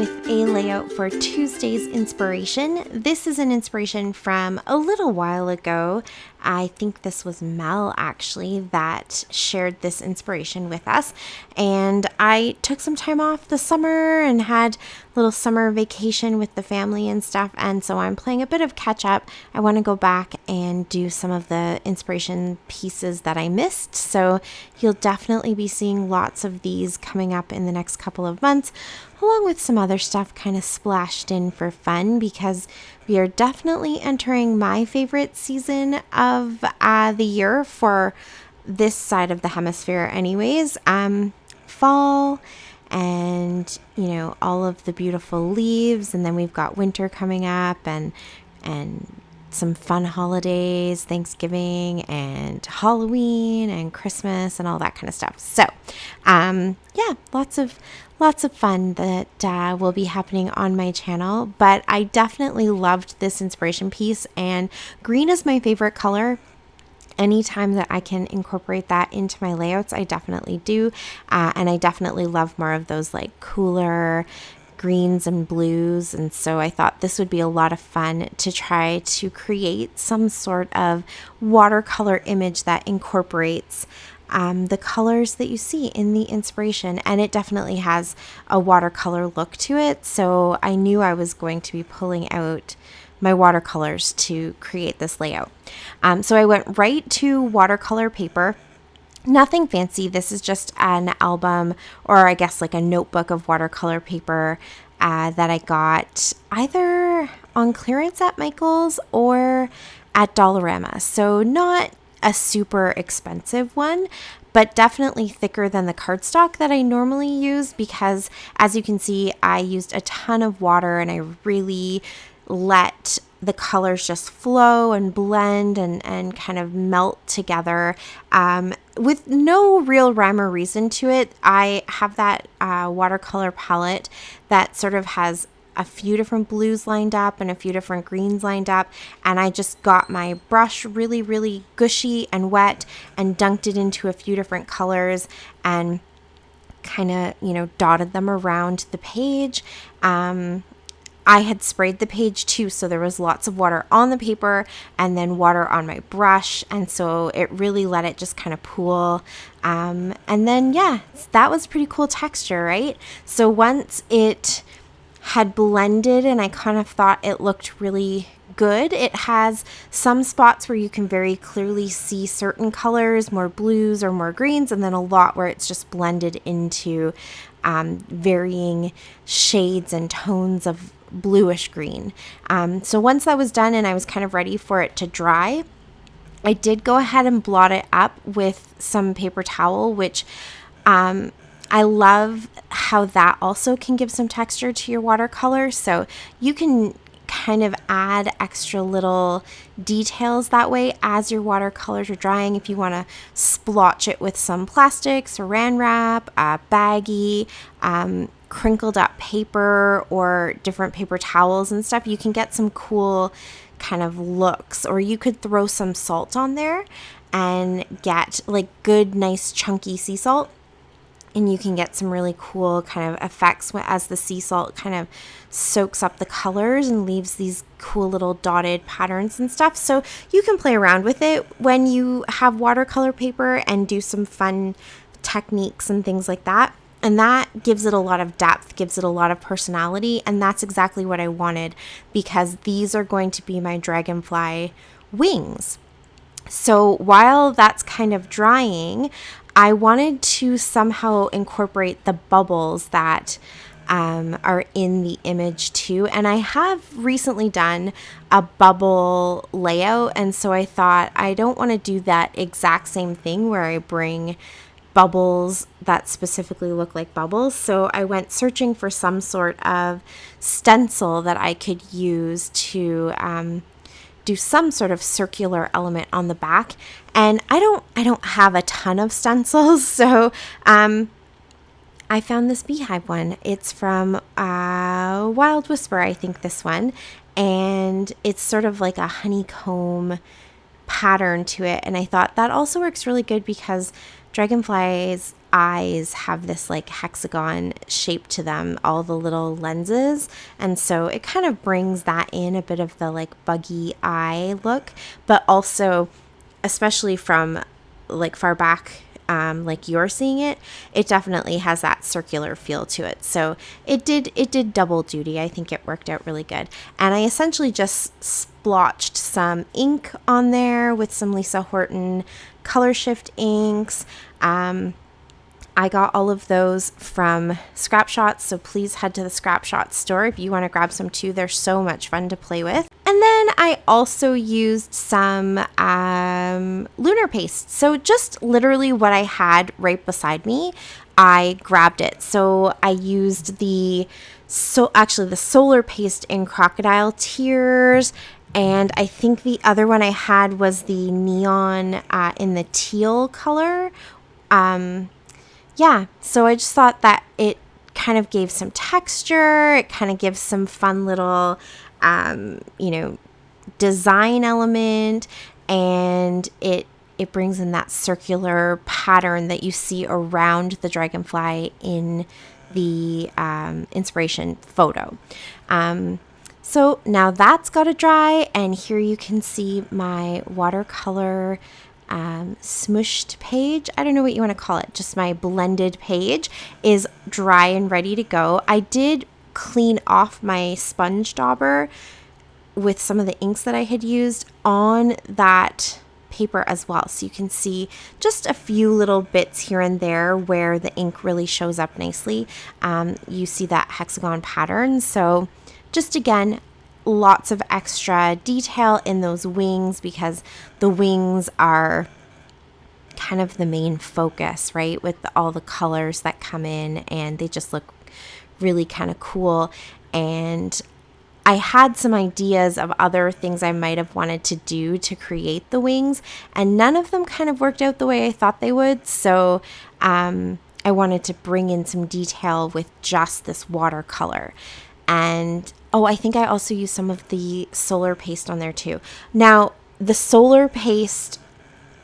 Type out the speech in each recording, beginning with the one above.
with a layout for Tuesday's inspiration. This is an inspiration from a little while ago. I think this was Mel actually that shared this inspiration with us. And I took some time off this summer and had a little summer vacation with the family and stuff. And so I'm playing a bit of catch up. I want to go back and do some of the inspiration pieces that I missed. So you'll definitely be seeing lots of these coming up in the next couple of months, along with some other stuff kind of splashed in for fun, because we are definitely entering my favorite season of the year for this side of the hemisphere anyways. Fall and, you know, all of the beautiful leaves, and then we've got winter coming up and some fun holidays, Thanksgiving and Halloween and Christmas and all that kind of stuff. So, yeah, lots of fun that will be happening on my channel. But I definitely loved this inspiration piece, and green is my favorite color. Anytime that I can incorporate that into my layouts, I definitely do. And I definitely love more of those like cooler greens and blues, and so I thought this would be a lot of fun to try to create some sort of watercolor image that incorporates the colors that you see in the inspiration, and it definitely has a watercolor look to it. So I knew I was going to be pulling out my watercolors to create this layout. So I went right to watercolor paper. Nothing fancy. This is just an album, or I guess like a notebook of watercolor paper that I got either on clearance at Michael's or at Dollarama. So not a super expensive one, but definitely thicker than the cardstock that I normally use, because as you can see, I used a ton of water and I really let the colors just flow and blend and kind of melt together with no real rhyme or reason to it. I have that watercolor palette that sort of has a few different blues lined up and a few different greens lined up, and I just got my brush really, really gushy and wet and dunked it into a few different colors and kind of, you know, dotted them around the page. I had sprayed the page too, so there was lots of water on the paper and then water on my brush, and so it really let it just kind of pool. And then, yeah, that was pretty cool texture, right? So once it had blended and I kind of thought it looked really good, it has some spots where you can very clearly see certain colors, more blues or more greens, and then a lot where it's just blended into varying shades and tones of bluish green. So once that was done and I was kind of ready for it to dry, I did go ahead and blot it up with some paper towel, which I love how that also can give some texture to your watercolor. So you can kind of add extra little details that way as your watercolors are drying. If you want to splotch it with some plastic, saran wrap, baggy, crinkled up paper, or different paper towels and stuff, you can get some cool kind of looks. Or you could throw some salt on there and get like good, nice, chunky sea salt, and you can get some really cool kind of effects as the sea salt kind of soaks up the colors and leaves these cool little dotted patterns and stuff. So you can play around with it when you have watercolor paper and do some fun techniques and things like that. And that gives it a lot of depth, gives it a lot of personality, and that's exactly what I wanted, because these are going to be my dragonfly wings. So while that's kind of drying, I wanted to somehow incorporate the bubbles that are in the image too. And I have recently done a bubble layout, and so I thought I don't want to do that exact same thing where I bring bubbles that specifically look like bubbles. So I went searching for some sort of stencil that I could use to do some sort of circular element on the back. And I don't have a ton of stencils, so I found this beehive one. It's from Wild Whisper, I think, this one, and it's sort of like a honeycomb pattern to it. And I thought that also works really good because dragonflies eyes have this like hexagon shape to them, all the little lenses. And so it kind of brings that in, a bit of the like buggy eye look, but also, especially from like far back, like you're seeing it, it definitely has that circular feel to it. So it did double duty. I think it worked out really good. And I essentially just splotched some ink on there with some Lisa Horton color shift inks. I got all of those from Scrap Shotz, so please head to the Scrap Shotz store if you want to grab some too. They're so much fun to play with. And then I also used some lunar paste. So just literally what I had right beside me, I grabbed it. So I used the solar paste in Crocodile Tears, and I think the other one I had was the neon in the teal color. Yeah, so I just thought that it kind of gave some texture. It kind of gives some fun little, design element, and it brings in that circular pattern that you see around the dragonfly in the inspiration photo. So now that's got to dry, and here you can see my watercolor smushed page. I don't know what you want to call it. Just my blended page is dry and ready to go. I did clean off my sponge dauber with some of the inks that I had used on that paper as well. So you can see just a few little bits here and there where the ink really shows up nicely. You see that hexagon pattern. So just again, lots of extra detail in those wings, because the wings are kind of the main focus, right? With all the colors that come in, and they just look really kind of cool. And I had some ideas of other things I might have wanted to do to create the wings, and none of them kind of worked out the way I thought they would. So I wanted to bring in some detail with just this watercolor. And I think I also used some of the solar paste on there too. Now, the solar paste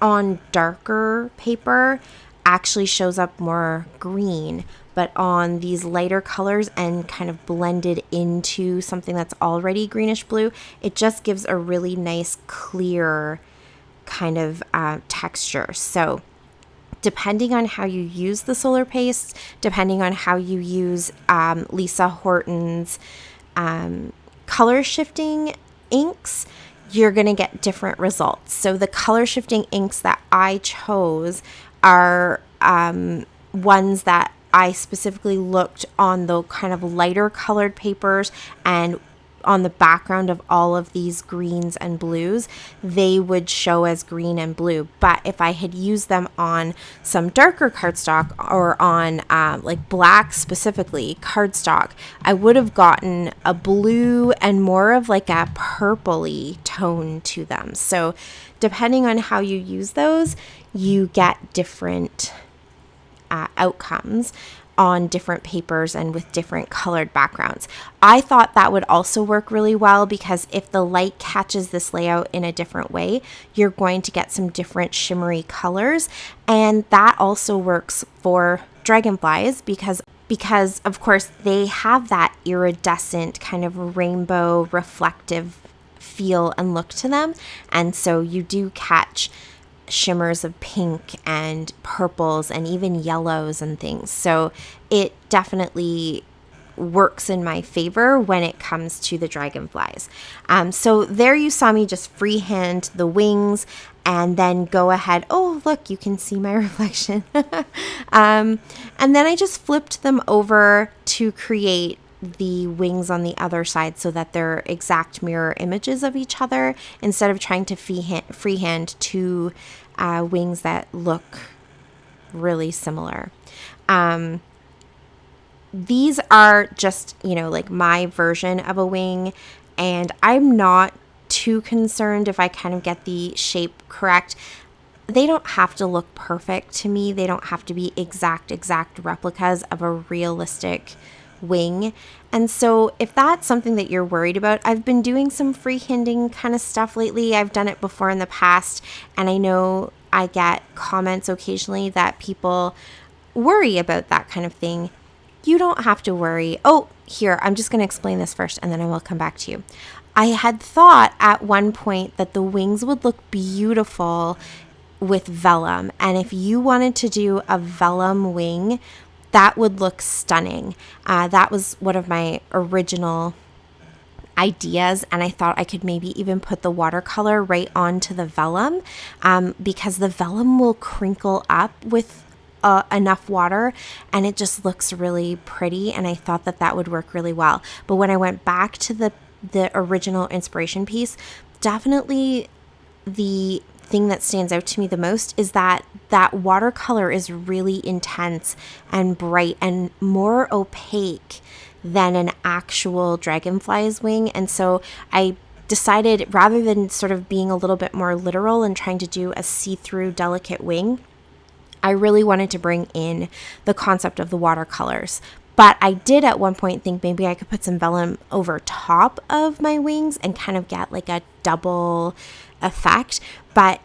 on darker paper actually shows up more green, but on these lighter colors and kind of blended into something that's already greenish blue, it just gives a really nice clear kind of texture. So depending on how you use the solar paste, depending on how you use Lisa Horton's color shifting inks, you're going to get different results. So the color shifting inks that I chose are ones that I specifically looked on the kind of lighter colored papers, and on the background of all of these greens and blues, they would show as green and blue. But if I had used them on some darker cardstock, or on like black specifically cardstock, I would have gotten a blue and more of like a purpley tone to them. So depending on how you use those, you get different outcomes on different papers and with different colored backgrounds. I thought that would also work really well, because if the light catches this layout in a different way, you're going to get some different shimmery colors. And that also works for dragonflies, because of course they have that iridescent kind of rainbow reflective feel and look to them. And so you do catch shimmers of pink and purples and even yellows and things. So it definitely works in my favor when it comes to the dragonflies. So there you saw me just freehand the wings, and then go ahead. Oh, look, you can see my reflection. And then I just flipped them over to create the wings on the other side, so that they're exact mirror images of each other, instead of trying to freehand two wings that look really similar. These are just, like my version of a wing, and I'm not too concerned if I kind of get the shape correct. They don't have to look perfect to me. They don't have to be exact replicas of a realistic wing. And so if that's something that you're worried about, I've been doing some freehanding kind of stuff lately. I've done it before in the past, and I know I get comments occasionally that people worry about that kind of thing, you don't have to worry. Oh, here, I'm just going to explain this first and then I will come back to you. I had thought at one point that the wings would look beautiful with vellum. And if you wanted to do a vellum wing, that would look stunning. That was one of my original ideas, and I thought I could maybe even put the watercolor right onto the vellum, because the vellum will crinkle up with enough water and it just looks really pretty, and I thought that that would work really well. But when I went back to the original inspiration piece, definitely the thing that stands out to me the most is that watercolor is really intense and bright and more opaque than an actual dragonfly's wing. And so I decided, rather than sort of being a little bit more literal and trying to do a see-through delicate wing, I really wanted to bring in the concept of the watercolors. But I did at one point think maybe I could put some vellum over top of my wings and kind of get like a double effect. But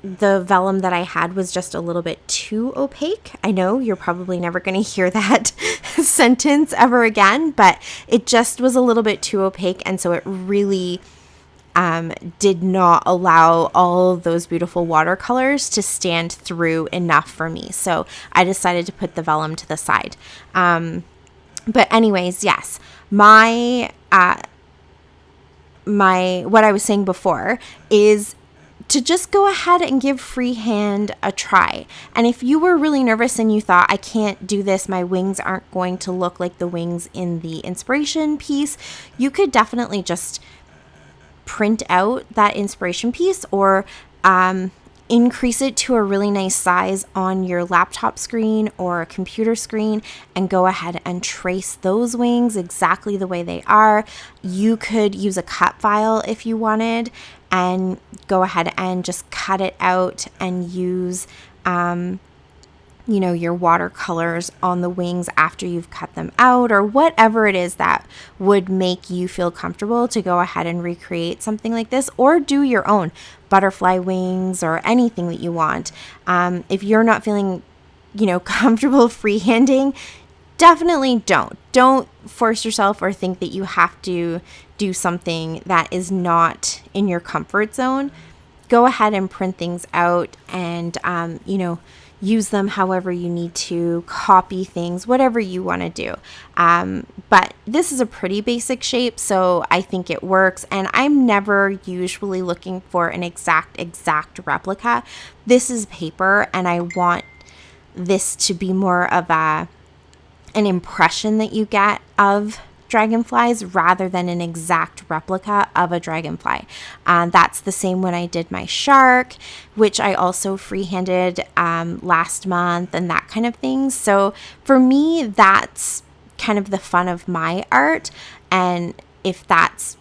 the vellum that I had was just a little bit too opaque. I know you're probably never going to hear that sentence ever again, but it just was a little bit too opaque. And so it really did not allow all of those beautiful watercolors to stand through enough for me. So I decided to put the vellum to the side. But anyways, yes, my what I was saying before is to just go ahead and give freehand a try. And if you were really nervous and you thought, I can't do this, my wings aren't going to look like the wings in the inspiration piece, you could definitely just print out that inspiration piece or increase it to a really nice size on your laptop screen or a computer screen and go ahead and trace those wings exactly the way they are. You could use a cut file if you wanted and go ahead and just cut it out and use your watercolors on the wings after you've cut them out, or whatever it is that would make you feel comfortable to go ahead and recreate something like this, or do your own butterfly wings or anything that you want. If you're not feeling, comfortable freehanding, definitely don't force yourself or think that you have to do something that is not in your comfort zone. Go ahead and print things out and, use them however you need to, copy things, whatever you want to do. But this is a pretty basic shape, so I think it works. And I'm never usually looking for an exact replica. This is paper, and I want this to be more of an impression that you get of dragonflies rather than an exact replica of a dragonfly. That's the same when I did my shark, which I also freehanded last month and that kind of thing. So for me, that's kind of the fun of my art. And if that's,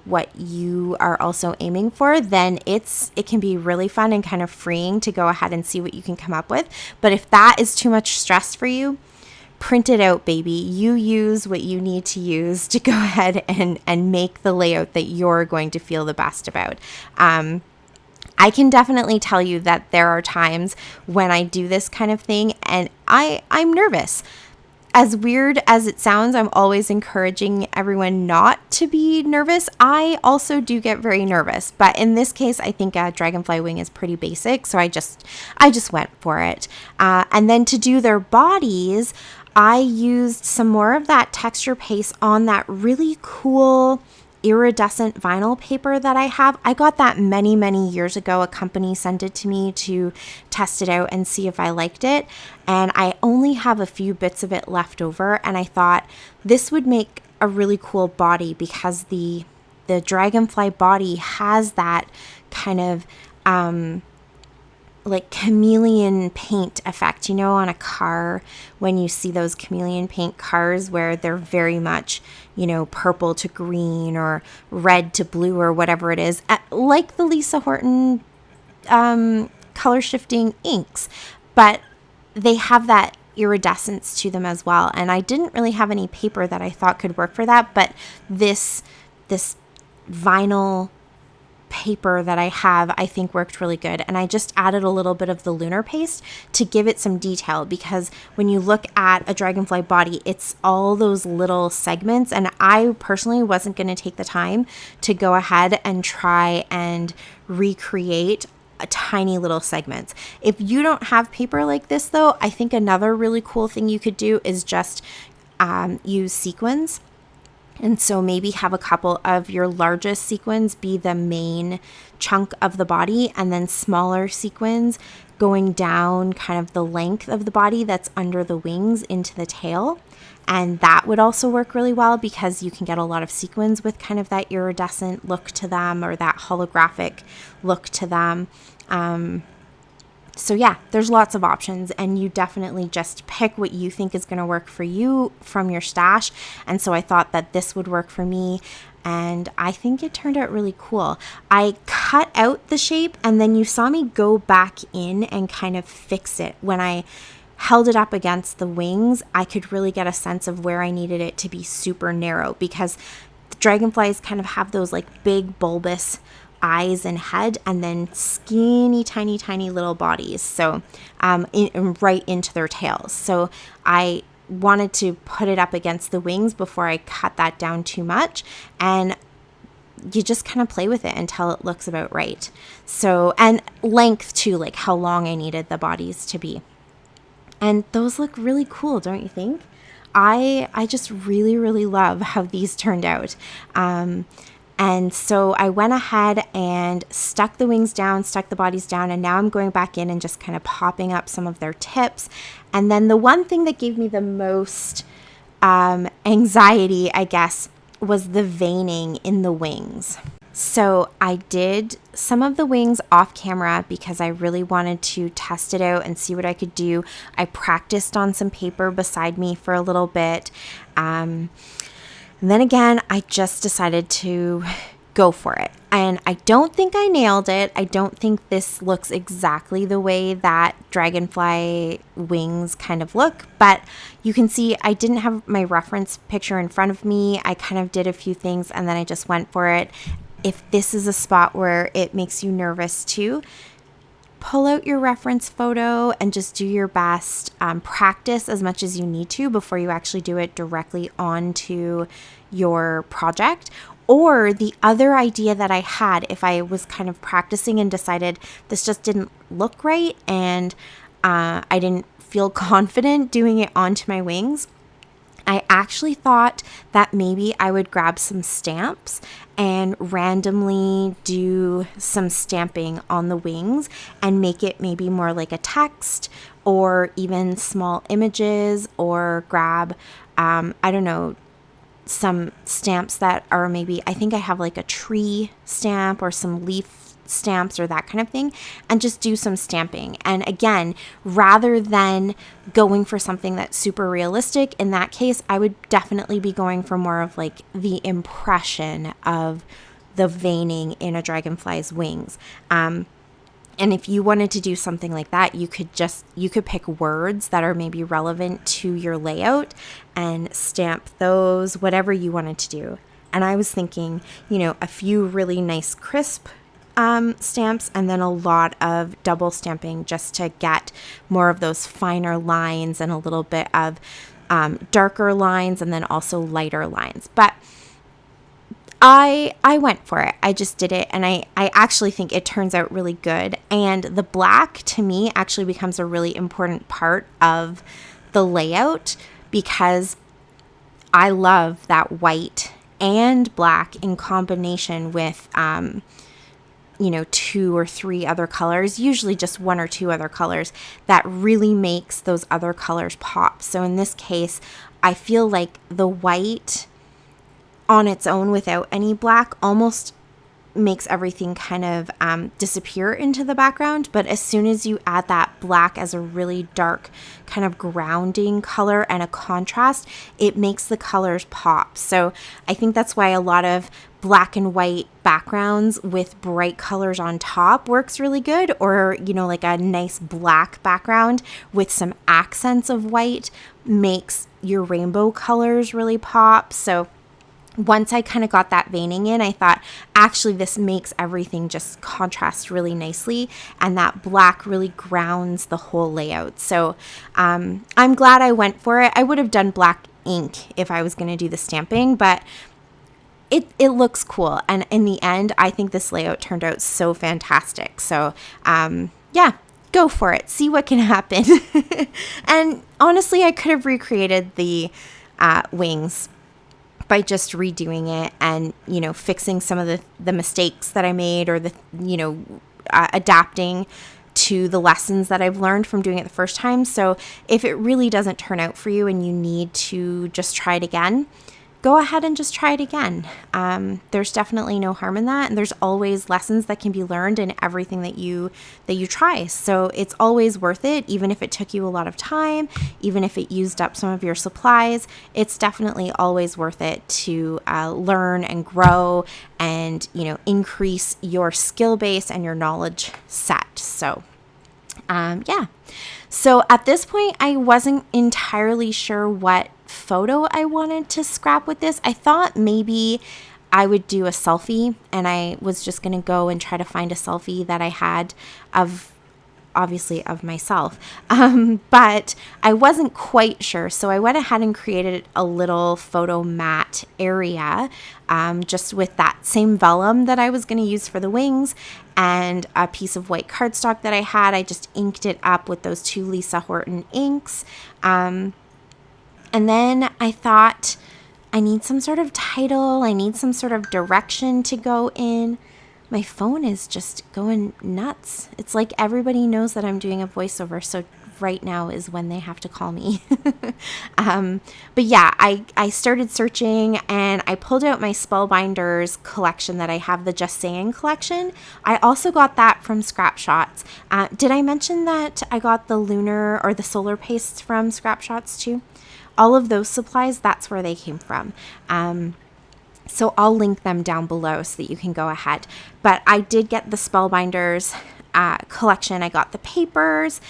what you are also aiming for, then it can be really fun and kind of freeing to go ahead and see what you can come up with. But if that is too much stress for you, print it out, baby. You use what you need to use to go ahead and make the layout that you're going to feel the best about. I can definitely tell you that there are times when I do this kind of thing and I'm nervous. As weird as it sounds, I'm always encouraging everyone not to be nervous. I also do get very nervous, but in this case, I think a dragonfly wing is pretty basic, so I just went for it. And then to do their bodies, I used some more of that texture paste on that really cool iridescent vinyl paper that I have. I got that many, many years ago. A company sent it to me to test it out and see if I liked it. And I only have a few bits of it left over. And I thought this would make a really cool body because the dragonfly body has that kind of like chameleon paint effect, on a car when you see those chameleon paint cars where they're very much, purple to green or red to blue or whatever it is, like the Lisa Horton color shifting inks, but they have that iridescence to them as well. And I didn't really have any paper that I thought could work for that, but this vinyl paper that I have, I think worked really good. And I just added a little bit of the lunar paste to give it some detail, because when you look at a dragonfly body, it's all those little segments. And I personally wasn't going to take the time to go ahead and try and recreate a tiny little segments. If you don't have paper like this though, I think another really cool thing you could do is just use sequins. And so maybe have a couple of your largest sequins be the main chunk of the body, and then smaller sequins going down kind of the length of the body that's under the wings into the tail. And that would also work really well, because you can get a lot of sequins with kind of that iridescent look to them, or that holographic look to them. So yeah, there's lots of options, and you definitely just pick what you think is going to work for you from your stash. And so I thought that this would work for me, and I think it turned out really cool. I cut out the shape, and then you saw me go back in and kind of fix it. When I held it up against the wings, I could really get a sense of where I needed it to be super narrow, because the dragonflies kind of have those like big bulbous eyes and head, and then skinny tiny little bodies, so right into their tails. So I wanted to put it up against the wings before I cut that down too much, and you just kind of play with it until it looks about right. So, and length too, like how long I needed the bodies to be. And those look really cool, don't you think? I just really love how these turned out. And so I went ahead and stuck the wings down, stuck the bodies down, and now I'm going back in and just kind of popping up some of their tips. And then the one thing that gave me the most anxiety, I guess, was the veining in the wings. So I did some of the wings off camera because I really wanted to test it out and see what I could do. I practiced on some paper beside me for a little bit. And then again, I just decided to go for it. And I don't think I nailed it. I don't think this looks exactly the way that dragonfly wings kind of look, but you can see I didn't have my reference picture in front of me. I kind of did a few things and then I just went for it. If this is a spot where it makes you nervous too, pull out your reference photo and just do your best. Practice as much as you need to before you actually do it directly onto your project. Or the other idea that I had, if I was kind of practicing and decided this just didn't look right and I didn't feel confident doing it onto my wings, I actually thought that maybe I would grab some stamps and randomly do some stamping on the wings and make it maybe more like a text or even small images, or grab, I don't know, some stamps that are maybe, I think I have like a tree stamp or some leaf stamps or that kind of thing, and just do some stamping. And again, rather than going for something that's super realistic, in that case, I would definitely be going for more of like the impression of the veining in a dragonfly's wings. And if you wanted to do something like that, you could pick words that are maybe relevant to your layout and stamp those, whatever you wanted to do. And I was thinking, a few really nice crisp stamps, and then a lot of double stamping just to get more of those finer lines and a little bit of darker lines, and then also lighter lines. But I went for it. I just did it, and I actually think it turns out really good. And the black, to me, actually becomes a really important part of the layout, because I love that white and black in combination with two or three other colors, usually just one or two other colors, that really makes those other colors pop. So in this case, I feel like the white on its own without any black almost makes everything kind of disappear into the background. But as soon as you add that black as a really dark kind of grounding color and a contrast, it makes the colors pop. So I think that's why a lot of black and white backgrounds with bright colors on top works really good, or like a nice black background with some accents of white makes your rainbow colors really pop. So once I kind of got that veining in, I thought, actually, this makes everything just contrast really nicely, and that black really grounds the whole layout. So I'm glad I went for it. I would have done black ink if I was going to do the stamping, but it looks cool. And in the end, I think this layout turned out so fantastic. So yeah, go for it. See what can happen. And honestly, I could have recreated the wings by just redoing it and, you know, fixing some of the mistakes that I made, or the, you know, adapting to the lessons that I've learned from doing it the first time. So if it really doesn't turn out for you and you need to just try it again, go ahead and just try it again. There's definitely no harm in that. And there's always lessons that can be learned in everything that you try. So it's always worth it, even if it took you a lot of time, even if it used up some of your supplies. It's definitely always worth it to learn and grow and, you know, increase your skill base and your knowledge set. So yeah. So at this point, I wasn't entirely sure what photo I wanted to scrap with this. I thought maybe I would do a selfie, and I was just going to go and try to find a selfie that I had of, obviously, of myself. But I wasn't quite sure. So I went ahead and created a little photo mat area, just with that same vellum that I was going to use for the wings, and a piece of white cardstock that I had. I just inked it up with those 2 Lisa Horton inks. And then I thought, I need some sort of title. I need some sort of direction to go in. My phone is just going nuts. It's like everybody knows that I'm doing a voiceover, so right now is when they have to call me. But yeah, I started searching, and I pulled out my Spellbinders collection that I have, the Just Sayin collection. I also got that from Scrap Shotz. Did I mention that I got the lunar or the solar pastes from Scrap Shotz too? All of those supplies, that's where they came from. So I'll link them down below so that you can go ahead. But I did get the Spellbinders collection. I got the papers,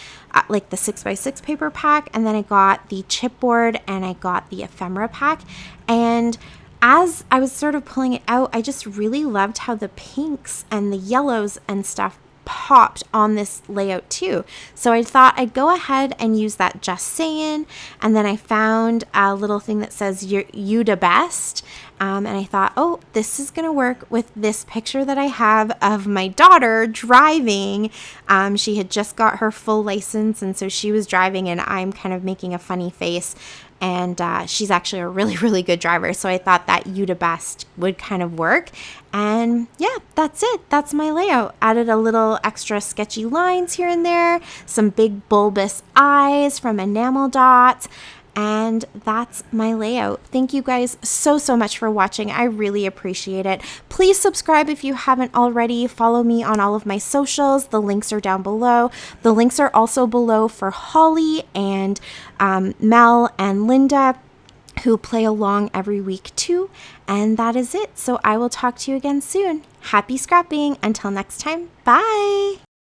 like the 6x6 paper pack, and then I got the chipboard, and I got the ephemera pack. And as I was sort of pulling it out, I just really loved how the pinks and the yellows and stuff popped on this layout too. So I thought I'd go ahead and use that Just Sayin, and then I found a little thing that says you da best, and I thought, oh, this is gonna work with this picture that I have of my daughter driving. She had just got her full license, and so she was driving, and I'm kind of making a funny face. And she's actually a really, really good driver. So I thought that you da best would kind of work. And yeah, that's it. That's my layout. Added a little extra sketchy lines here and there, some big bulbous eyes from enamel dots. And that's my layout. Thank you guys so much for watching. I really appreciate it. Please subscribe if you haven't already. Follow me on all of my socials. The links are down below. The links are also below for Hollie and Mel and Lynda, who play along every week too. And that is it. So I will talk to you again soon. Happy scrapping. Until next time. Bye.